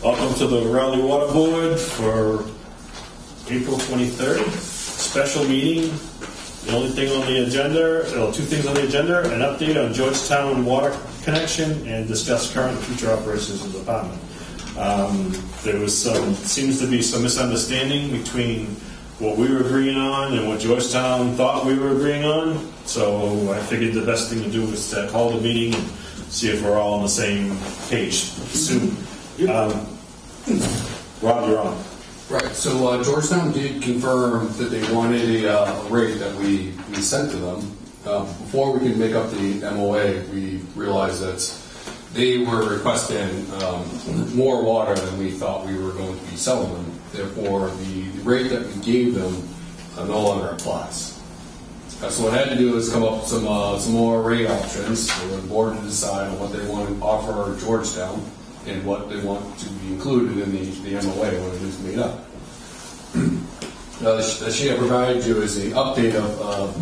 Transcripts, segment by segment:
Welcome to the Raleigh Water Board for April 23rd. Special meeting. The only thing on the agenda, two things on the agenda, an update on Georgetown water connection and discuss current and future operations of the department. There was seems to be some misunderstanding between what we were agreeing on and what Georgetown thought we were agreeing on. So I figured the best thing to do was to hold a meeting and see if we're all on the same page soon. Rob, you're on. Right, so Georgetown did confirm that they wanted a rate that we sent to them. Before we could make up the MOA, we realized that they were requesting more water than we thought we were going to be selling them. Therefore, the rate that we gave them no longer applies. So what I had to do is come up with some more rate options for the board to decide on what they want to offer Georgetown and what they want to be included in the MOA when it is made up. The sheet I provided you is an update of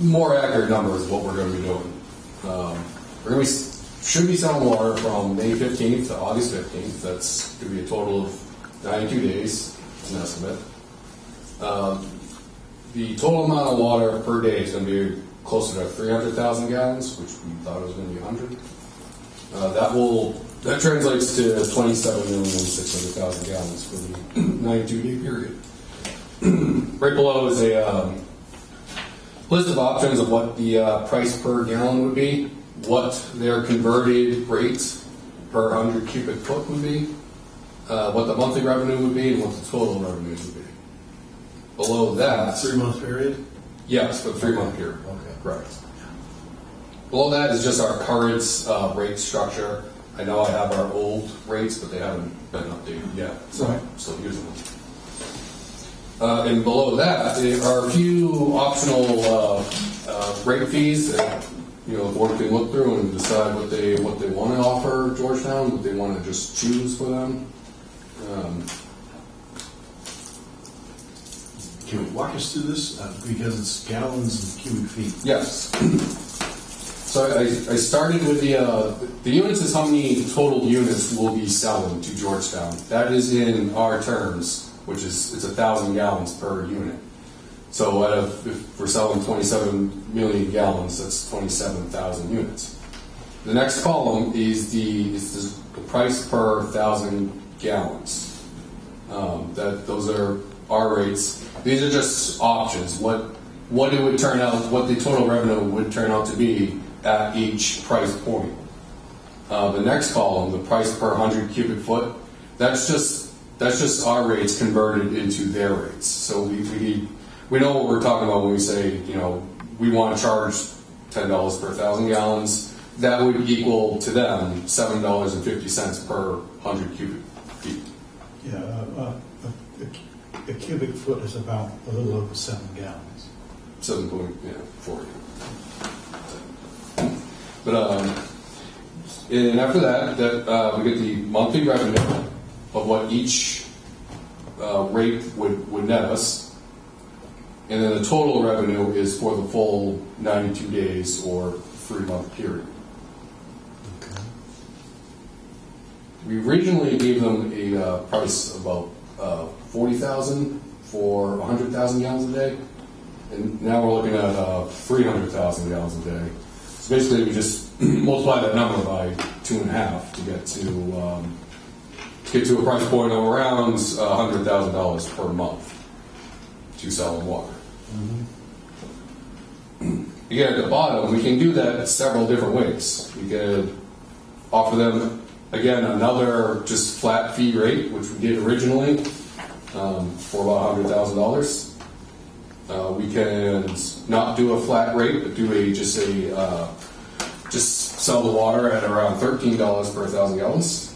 more accurate numbers of what we're going to be doing. Should be selling water from May 15th to August 15th. That's going to be a total of 92 days. It's an estimate. The total amount of water per day is going to be closer to 300,000 gallons, which we thought it was going to be 100. That translates to 27,600,000 gallons for the 92-day period. Right below is a list of options of what the price per gallon would be, what their converted rates per 100 cubic foot would be, what the monthly revenue would be, and what the total revenues would be. Below that... 3 month period? Yes, for the 3 month period. Okay. Correct. Below that is just our current rate structure. I know I have our old rates, but they haven't been updated yet, so I'm still using them. And below that are a few optional rate fees that the board can look through and decide what they want to offer Georgetown, what they want to just choose for them. Can you walk us through this? Because it's gallons and cubic feet. Yes. So I started with the units is how many total units we'll be selling to Georgetown. That is in our terms, which is it's 1,000 gallons per unit. So if we're selling 27 million gallons, that's 27,000 units. The next column is the price per 1,000 gallons. Those are our rates. These are just options. What it would turn out, what the total revenue would turn out to be at each price point. The next column, the price per 100 cubic foot, that's just our rates converted into their rates. So we know what we're talking about when we say we want to charge $10 per 1,000 gallons. That would equal to them $7.50 per 100 cubic feet. Yeah, a cubic foot is about a little over 7 gallons. 7.40. But and after that we get the monthly revenue of what each rate would net us, and then the total revenue is for the full 92 days or 3 month period. Okay. We originally gave them a price of about $40,000 for 100,000 gallons a day, and now we're looking at 300,000 gallons a day. So basically, we just multiply that number by 2.5 to get to a price point of around $100,000 per month to sell them water. Mm-hmm. Again, at the bottom, we can do that several different ways. We could offer them again another just flat fee rate, which we did originally for about $100,000. We can not do a flat rate, but do just sell the water at around $13 per 1,000 gallons.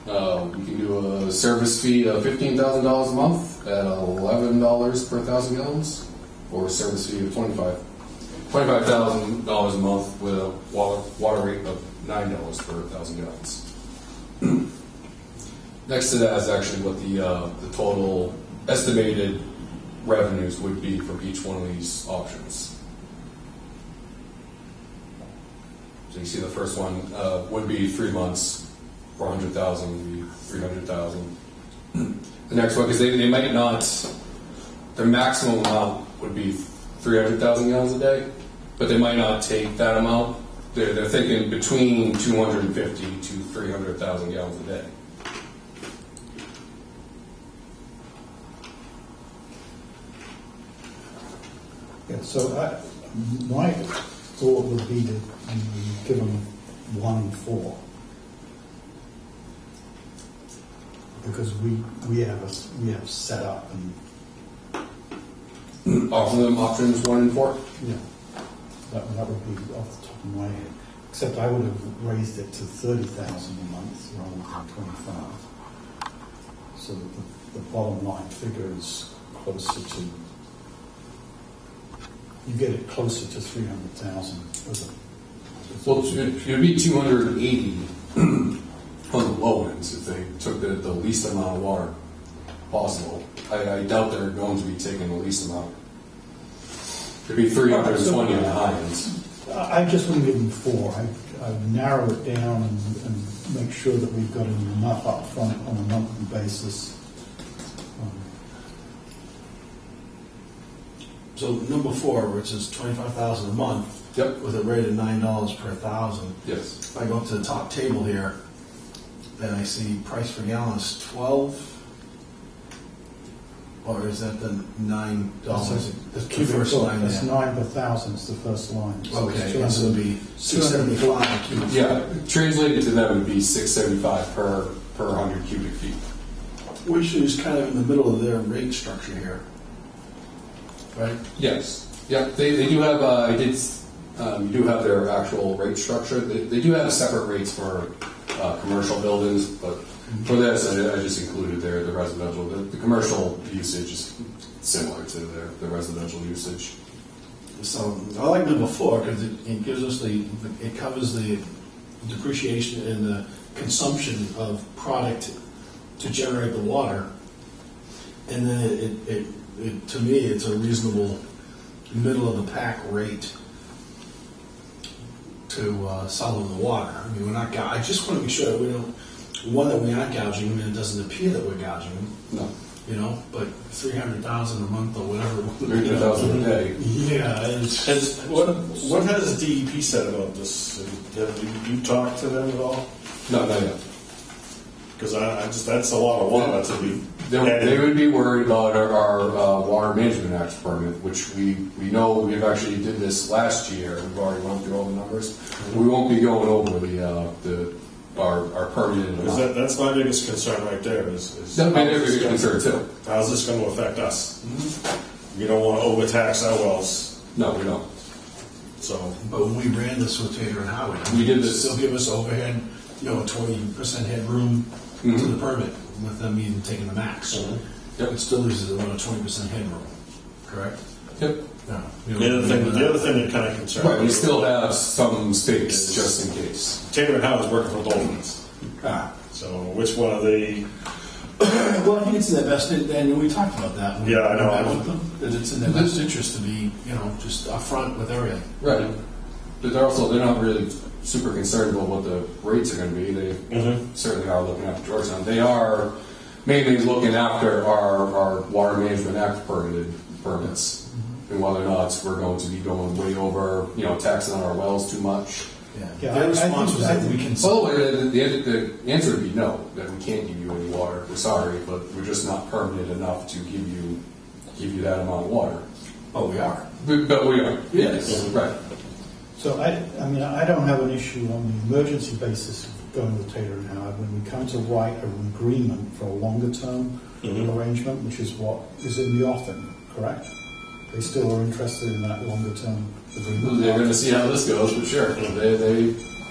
We can do a service fee of $15,000 a month at $11 per 1,000 gallons, or a service fee of $25,000 a month with a water rate of $9 per 1,000 gallons. Next to that is actually what the total estimated revenues would be for each one of these options. So you see the first one would be 3 months for 100,000, would be 300,000. The next one, because they might not, their maximum amount would be 300,000 gallons a day, but they might not take that amount. They're thinking between 250 to 300,000 gallons a day. Yeah, so my thought would be to give them 1-4. Because we have set up and Offer them options 1 and 4. yeah, that would be off the top of my head. Except I would have raised it to 30,000 a month rather than 25, so that the bottom line figure is closer to. You get it closer to 300,000 as a. Well, it would be 280 on the low ends if they took the least amount of water possible. I doubt they're going to be taking the least amount. It'd be 320 on the high ends. I just want to give them 4. I narrow it down and make sure that we've got enough up front on a monthly basis. So number 4, which is 25,000 a month. Yep. With a rate of $9 per thousand. Yes. If I go up to the top table here, then I see price per gallon is 12. Or is that the $9? The The cubic first foot, line that's there. 9 per thousand is the first line. So it's Okay, so it'd be 675 cubic feet. Yeah, translated to them would be 675 per 100 cubic feet. Which is kind of in the middle of their rate structure here. Right? Yes. Yeah, they do have, you do have their actual rate structure. They do have separate rates for commercial buildings, but for this, I just included the residential. The commercial usage is similar to the residential usage. So I like number 4 because it gives us it covers the depreciation and the consumption of product to generate the water, and then it to me it's a reasonable middle of the pack rate to sell them the water. I mean, we're not. I just want to be sure that we don't. One, that we aren't gouging them, and it doesn't appear that we're gouging them. No. You know, but 300,000 a month or whatever. 300,000 a day. Yeah, What has DEP said about this? Have you talked to them at all? No, not yet. Because that's a lot of water to be. They would be worried about our Water Management Act permit, which we know we've actually did this last year. We've already went through all the numbers. We won't be going over our permitted amount. That's my biggest concern right there. Is That may be a big concern too. how's this going to affect us? We don't want to overtax our wells. No, we don't. So, But when we ran this with Tater and Howard, We did this- Still give us overhead, 20% headroom to the permit with them even taking the max. Yep. It still loses about a 20% headroom, correct? Yep. No. the other thing that kind of concerns Right, we me- still have some space just in case. Tater and Howard's working for both of us. So which one of the? Well, I think it's in their best, and we talked about that. When Yeah, I we know. met with them, that it's in their best interest to be, just upfront with everything. Right. But they're not really super concerned about what the rates are going to be. They certainly are looking after Georgetown. They are mainly looking after our Water Management Act permits and whether or not we're going to be going way over, taxing on our wells too much. Yeah. Their response was that we can. By the way, the answer would be no, that we can't give you any water. We're sorry, but we're just not permitted enough to give you that amount of water. Oh, we are. But we are. Yes. Right. So I don't have an issue on the emergency basis of going with Tater and Howard. When we come to write an agreement for a longer term arrangement, which is what is in the offing, correct? They still are interested in that longer term agreement. They're going to see how this goes, but sure.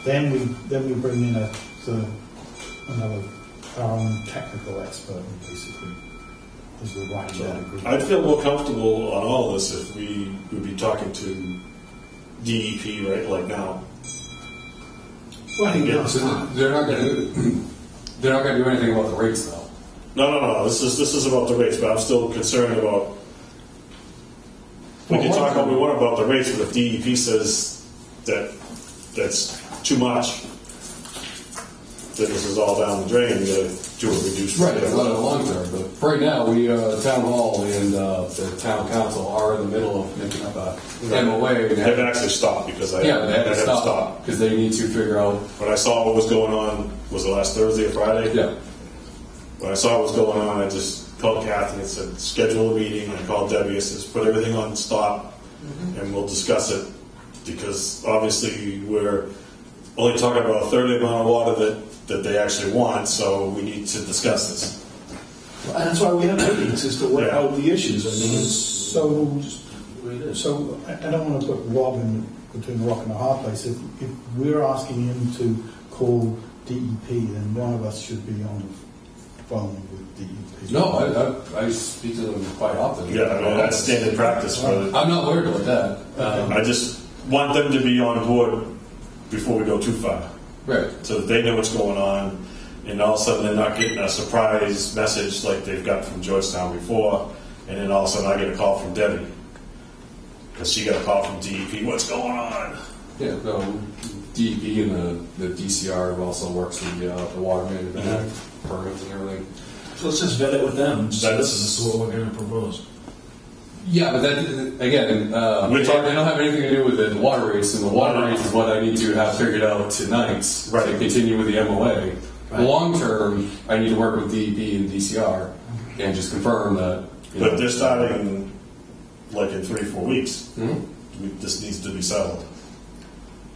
Then we bring in our own technical expert, basically, as we write that agreement. I'd feel more comfortable on all this if we would be talking to DEP right like now. Well, I think They're not going to do anything about the rates, though. No. This is about the rates, but I'm still concerned about. We can talk all we want about the rates, but if DEP says that's too much, then this is all down the drain. You got to do a reduced. Right, it's not a long term, but right now, we, town hall and, the town council are in the middle of making up a MOA. They've actually stopped because Yeah, they had to stop, because they need to figure out, When I saw what was going on, was it last Thursday or Friday? yeah, When I saw what was going on, I just called Kathy and said, schedule a meeting. I called Debbie, I says, put everything on stop and we'll discuss it. Because obviously we're only talking about a third of the amount of water that they actually want, so we need to discuss this. And that's why we have meetings, is to work Yeah. out the issues. I mean, So, just the way it is. so I don't want to put Rob in between a rock and a hard place. If we're asking him to call DEP, then one of us should be on the phone with DEP. no, I speak to them quite often. Yeah, I mean, that's standard practice for I'm not worried about that. I just want them to be on board before we go too far, Right. so that they know what's going on, and all of a sudden they're not getting a surprise message like they've got from Georgetown before, and then all of a sudden I get a call from Debbie, because she got a call from DEP, what's going on? Yeah, no, DEP and the DCR also works with the water management permits and everything. So let's just vet it with them. Just That's- this is what we're going to propose. Yeah, but that, again, We're talking- they don't have anything to do with the water rates, and the water rates is what I need to have figured out tonight Right. to continue with the MOA. Right. Long term, I need to work with DEP and DCR and just confirm that. But they're starting like in 3-4 weeks. Mhm. This needs to be settled.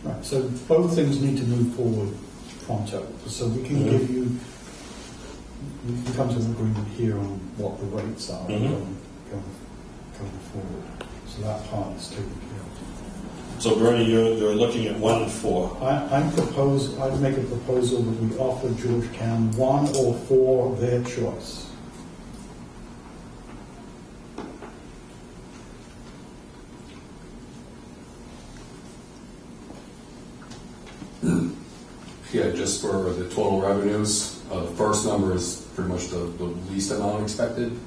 Right, so both things need to move forward pronto, so we can give you, we can come to an agreement here on what the rates are going forward. So that part is taken care of. So Bernie, you're looking at 1 and 4. I'd make a proposal that we offer Georgetown 1 or 4 of their choice. Yeah, just for the total revenues, the first number is pretty much the least amount expected.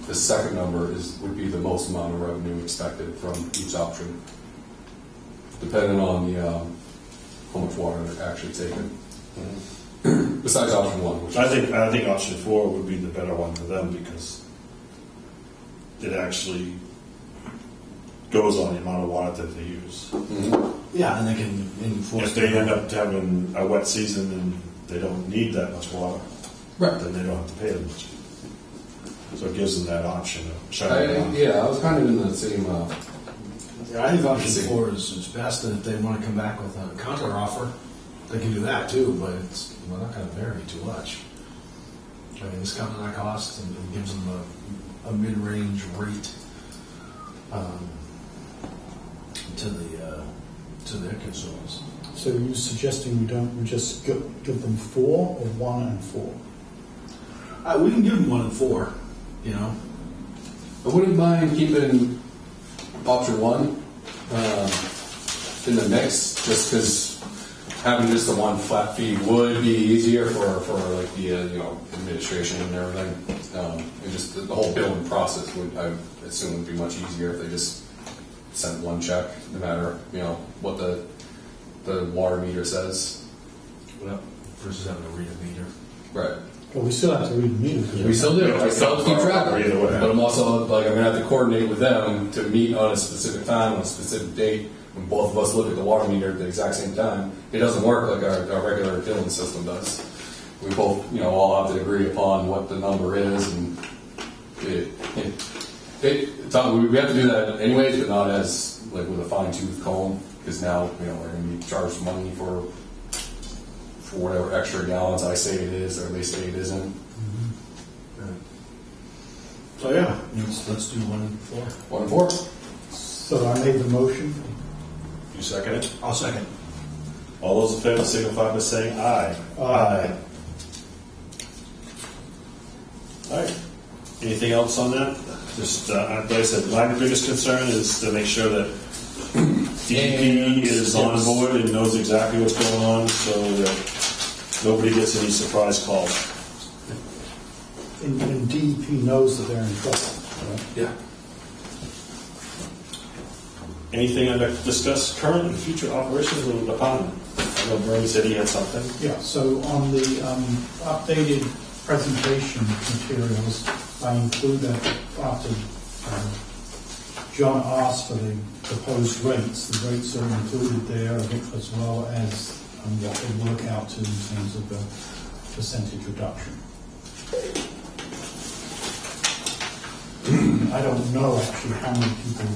The second number would be the most amount of revenue expected from each option, depending on the how much water they're actually taking. Besides option 1, which I think option 4 would be the better one for them because it actually goes on the amount of water that they use. Yeah, and they can enforce. If they end up having a wet season and they don't need that much water, right. then they don't have to pay as much. So it gives them that option of shutting it down. Yeah, I was kind of in the same. Yeah, I think option 4 is best, and if they want to come back with a counter offer, they can do that too, but it's not going to vary too much. I mean, it's covering our costs and it gives them a mid-range rate to their consumers. So are you suggesting we just give them 4 or 1 and 4? We can give them 1 and 4, you know. I wouldn't mind keeping option 1 in the mix, just because having just the one flat fee would be easier for like the administration and everything, and just the whole billing process would, I assume, would be much easier if they just sent one check, no matter what the water meter says. Well, versus having to read a meter. Right. Well, we still have to read the meter. We still do. I still have to keep track of it. Either way. But I'm also like I'm gonna have to coordinate with them to meet on a specific time, on a specific date. When both of us look at the water meter at the exact same time, it doesn't work like our regular billing system does. We both, all have to agree upon what the number is, and we have to do that anyways, but not as like with a fine-tooth comb, because now we're going to be charged money for whatever extra gallons I say it is or they say it isn't. So yeah, let's do 1 and 4. 1 and 4. So I made the motion. You second it? I'll second. All those in favor signify by saying aye. Aye. All right. Anything else on that? Just, like I said, my biggest concern is to make sure that DEP is on board and knows exactly what's going on, so that nobody gets any surprise calls. And DEP knows that they're in trouble, right? Yeah. Anything I'd like to discuss current and future operations of the department? I know Bernie said he had something. Yeah, so on the updated presentation materials, I include that after John asked for the proposed rates. The rates are included there as well as what they work out to in terms of the percentage reduction. I don't know actually how many people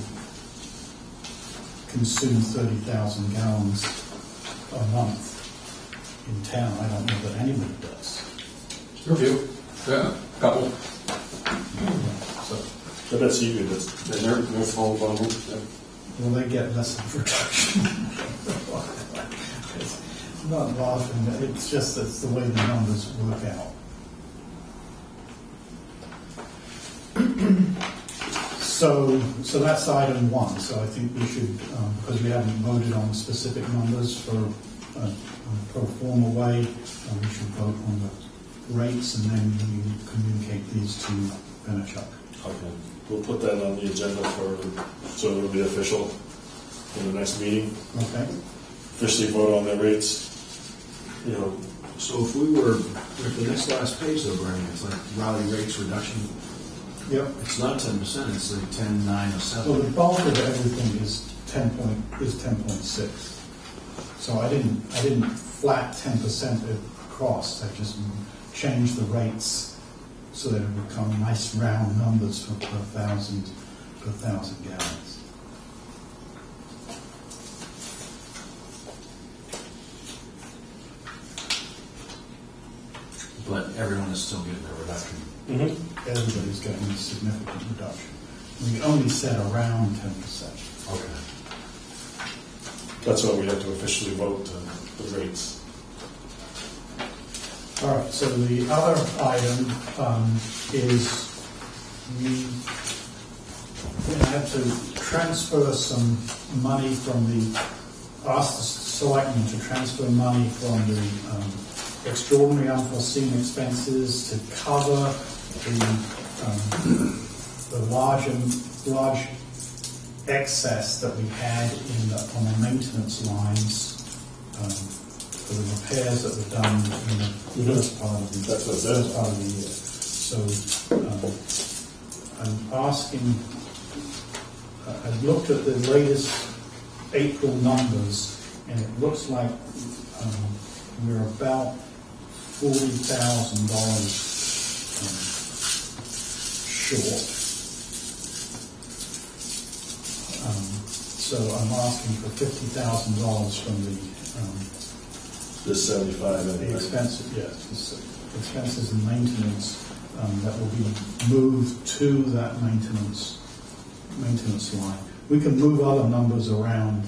consume 30,000 gallons a month in town. I don't know that anybody does. A few. Yeah, a couple. So that's you, that's, And they're small bundles. Yeah. Well, they get less of a reduction. I'm not laughing, it's just that's the way the numbers work out. So that's item one. So I think we should, because we haven't voted on specific numbers for a pro forma way, we should vote on the rates and then we communicate these to Benachuk. okay. We'll put that on the agenda so it'll be official in the next meeting. Okay? Officially vote on the rates. You know, So if we were, if the next last page though, Bernie, it's like Raleigh rates reduction, Yep. it's not 10%, it's like 10, 9, or 7. Well, the bulk of everything is 10.6. So I didn't flat 10% across. I just changed the rates so that it would become nice round numbers for per thousand gallons. But everyone is still getting a reduction. Everybody's getting a significant reduction. We only said around 10%. Okay. that's why we have to officially vote the rates. All right, so the other item is we have to transfer some money from ask the selectmen to transfer money from the extraordinary unforeseen expenses to cover the large excess that we had on the maintenance lines for the repairs that were done in the first part of the That's what it says. first part of the year. So I'm asking. I've looked at the latest April numbers, and it looks like we're about $40,000 short. So I'm asking for $50,000 from This 75 and the expenses. Yes, expenses and maintenance that will be moved to that maintenance line. We can move other numbers around,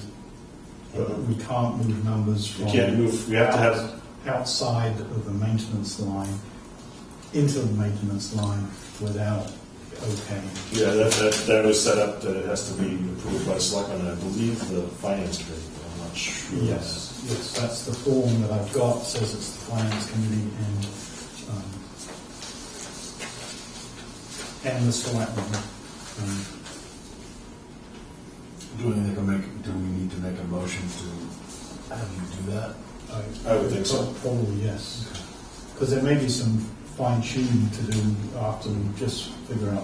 but we can't move numbers from. We can't move. We have to have. Outside of the maintenance line into the maintenance line without okay. Yeah, that was set up that it has to be approved by selectmen, and I believe the finance committee. I'm not sure. Yes, that's the form that I've got. It says it's the finance committee and the selectmen. Do we need to make a motion to have you do that? I would think so. Probably yes, because there may be some fine tuning to do after we just figure out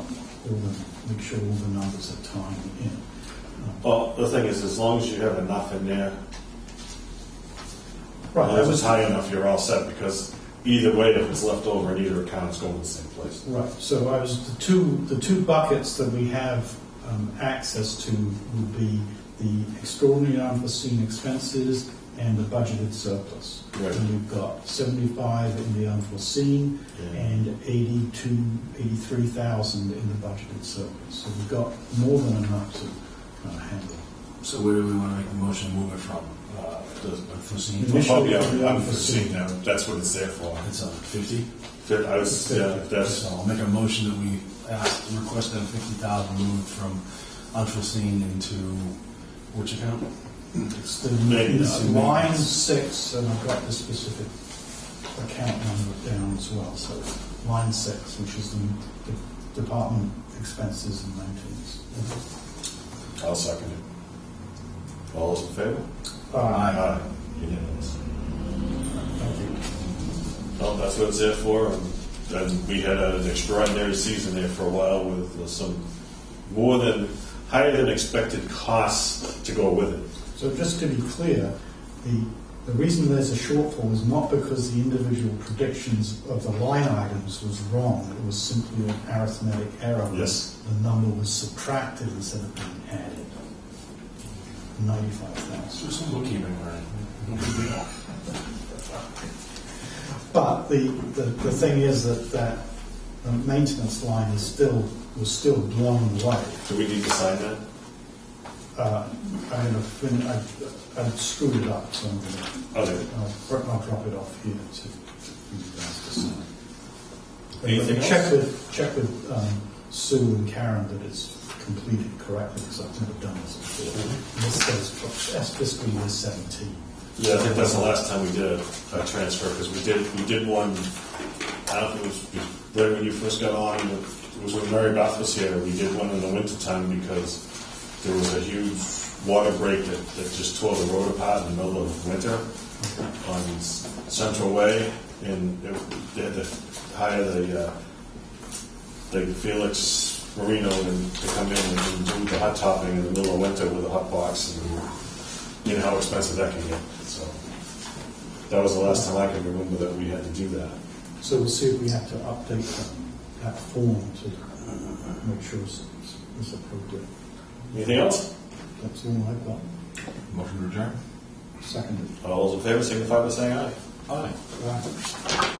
make sure all the numbers are tying in. Well, the thing is, as long as you have enough in there, Right, as it's high enough, you're all set, because either way, if it's left over in either account, it's going to the same place. Right. So the two buckets that we have access to would be the extraordinary unforeseen expenses and the budgeted surplus. Right. And we've got 75 in the unforeseen and 83,000 in the budgeted surplus. So we've got more than enough to handle. So where do we want to make the motion move it from? The Unforeseen? Initially, Probably the unforeseen. That's what it's there for. It's on 50. I was, yeah, that's. So I'll make a motion that we request that 50,000 moved from unforeseen into which account? It's the Maintenance. line 6, and I've got the specific account number down as well. So line 6, which is the department expenses and maintenance. I'll second it. All those in favor? Unanimous. Thank you. Well, that's what it's there for, and And we had an extraordinary season there for a while with some higher than expected costs to go with it. So just to be clear, the reason there's a shortfall is not because the individual predictions of the line items was wrong. It was simply an arithmetic error. Yes. The number was subtracted instead of being added. 95,000. Do some bookkeeping, right? But the thing is that the maintenance line was still blown away. Do we need to sign that? I screwed it up, so I'm gonna, Okay. I'll drop it off here for you guys to sign. Anything But check with Sue and Karen that it's completed correctly, because I've never done this before. This says that's fiscal year 17. Yeah, I think that's the last time we did a transfer, because we did one, I don't think it was right when you first got on, it was when Mary Beth was here, we did one in the wintertime because there was a huge water break that just tore the road apart in the middle of winter on Central Way, and they had to hire the Felix Marino to come in and do the hot topping in the middle of winter with a hot box, and you know how expensive that can get. So that was the last time I can remember that we had to do that. So we'll see if we have to update that form to make sure it's appropriate. Anything else? That's all I've got. Motion to adjourn? Seconded. All those in favor signify by saying aye. Aye. Right.